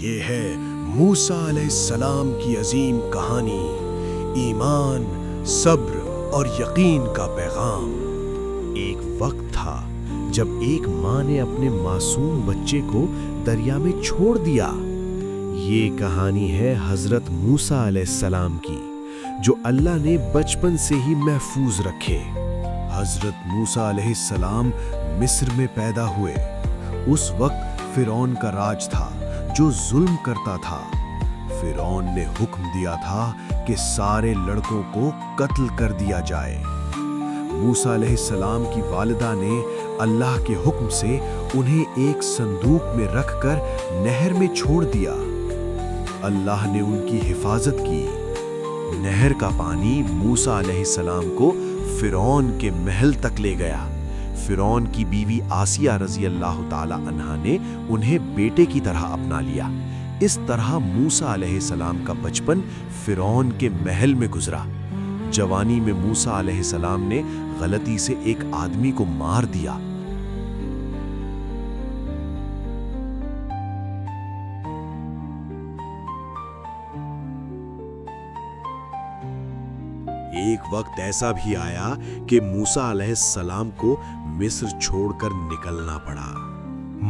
یہ ہے موسیٰ علیہ السلام کی عظیم کہانی، ایمان، صبر اور یقین کا پیغام۔ ایک وقت تھا جب ایک ماں نے اپنے معصوم بچے کو دریا میں چھوڑ دیا۔ یہ کہانی ہے حضرت موسیٰ علیہ السلام کی، جو اللہ نے بچپن سے ہی محفوظ رکھے۔ حضرت موسیٰ علیہ السلام مصر میں پیدا ہوئے۔ اس وقت فرعون کا راج تھا جو ظلم کرتا تھا۔ فرعون نے حکم دیا تھا کہ سارے لڑکوں کو قتل کر دیا جائے۔ موسیٰ علیہ السلام کی والدہ نے اللہ کے حکم سے انہیں ایک صندوق میں رکھ کر نہر میں چھوڑ دیا۔ اللہ نے ان کی حفاظت کی۔ نہر کا پانی موسیٰ علیہ السلام کو فرعون کے محل تک لے گیا۔ فرعون کی بیوی آسیہ رضی اللہ تعالی عنہا نے انہیں بیٹے کی طرح اپنا لیا۔ اس طرح موسیٰ علیہ السلام کا بچپن فرعون کے محل میں گزرا۔ جوانی میں موسیٰ علیہ السلام نے غلطی سے ایک آدمی کو مار دیا۔ ایک وقت ایسا بھی آیا کہ موسیٰ علیہ السلام کو مصر چھوڑ کر نکلنا پڑا۔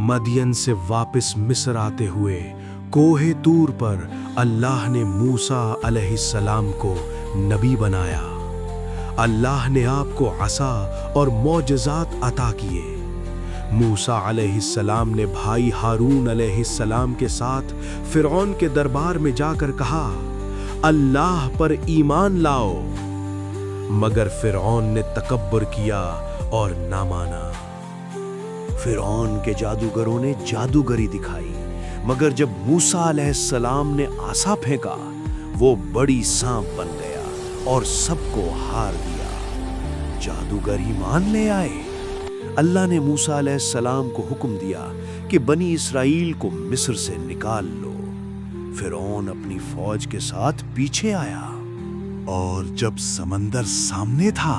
مدین سے واپس مصر آتے ہوئے کوہ طور پر اللہ نے موسیٰ علیہ السلام کو نبی بنایا۔ اللہ نے آپ کو عصا اور معجزات عطا کیے۔ موسیٰ علیہ السلام نے بھائی ہارون علیہ السلام کے ساتھ فرعون کے دربار میں جا کر کہا، اللہ پر ایمان لاؤ، مگر فرعون نے تکبر کیا اور نہ مانا۔ فرعون کے جادوگروں نے جادوگری دکھائی، مگر جب موسیٰ علیہ السلام نے عصا پھینکا، وہ بڑی سانپ بن گیا اور سب کو ہار دیا۔ جادوگر ایمان لے آئے۔ اللہ نے موسیٰ علیہ السلام کو حکم دیا کہ بنی اسرائیل کو مصر سے نکال لو۔ فرعون اپنی فوج کے ساتھ پیچھے آیا، اور جب سمندر سامنے تھا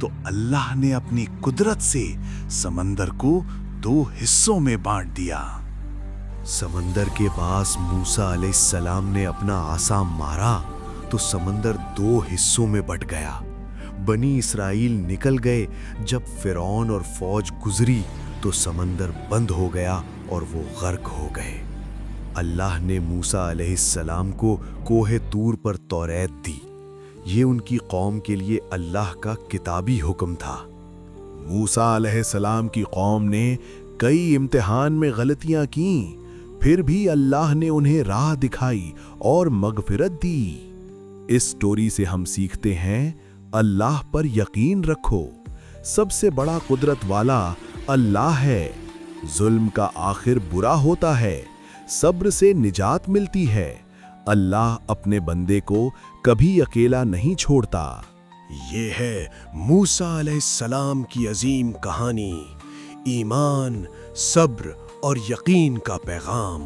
تو اللہ نے اپنی قدرت سے سمندر کو 2 حصوں میں بانٹ دیا۔ سمندر کے پاس موسیٰ علیہ السلام نے اپنا عصا مارا تو سمندر 2 حصوں میں بٹ گیا۔ بنی اسرائیل نکل گئے۔ جب فرعون اور فوج گزری تو سمندر بند ہو گیا اور وہ غرق ہو گئے۔ اللہ نے موسیٰ علیہ السلام کو کوہ طور پر توریت دی۔ یہ ان کی قوم کے لیے اللہ کا کتابی حکم تھا۔ موسیٰ علیہ السلام کی قوم نے کئی امتحان میں غلطیاں کیں، پھر بھی اللہ نے انہیں راہ دکھائی اور مغفرت دی۔ اس سٹوری سے ہم سیکھتے ہیں، اللہ پر یقین رکھو۔ سب سے بڑا قدرت والا اللہ ہے۔ ظلم کا آخر برا ہوتا ہے، صبر سے نجات ملتی ہے۔ اللہ اپنے بندے کو کبھی اکیلا نہیں چھوڑتا۔ یہ ہے موسیٰ علیہ السلام کی عظیم کہانی، ایمان، صبر اور یقین کا پیغام۔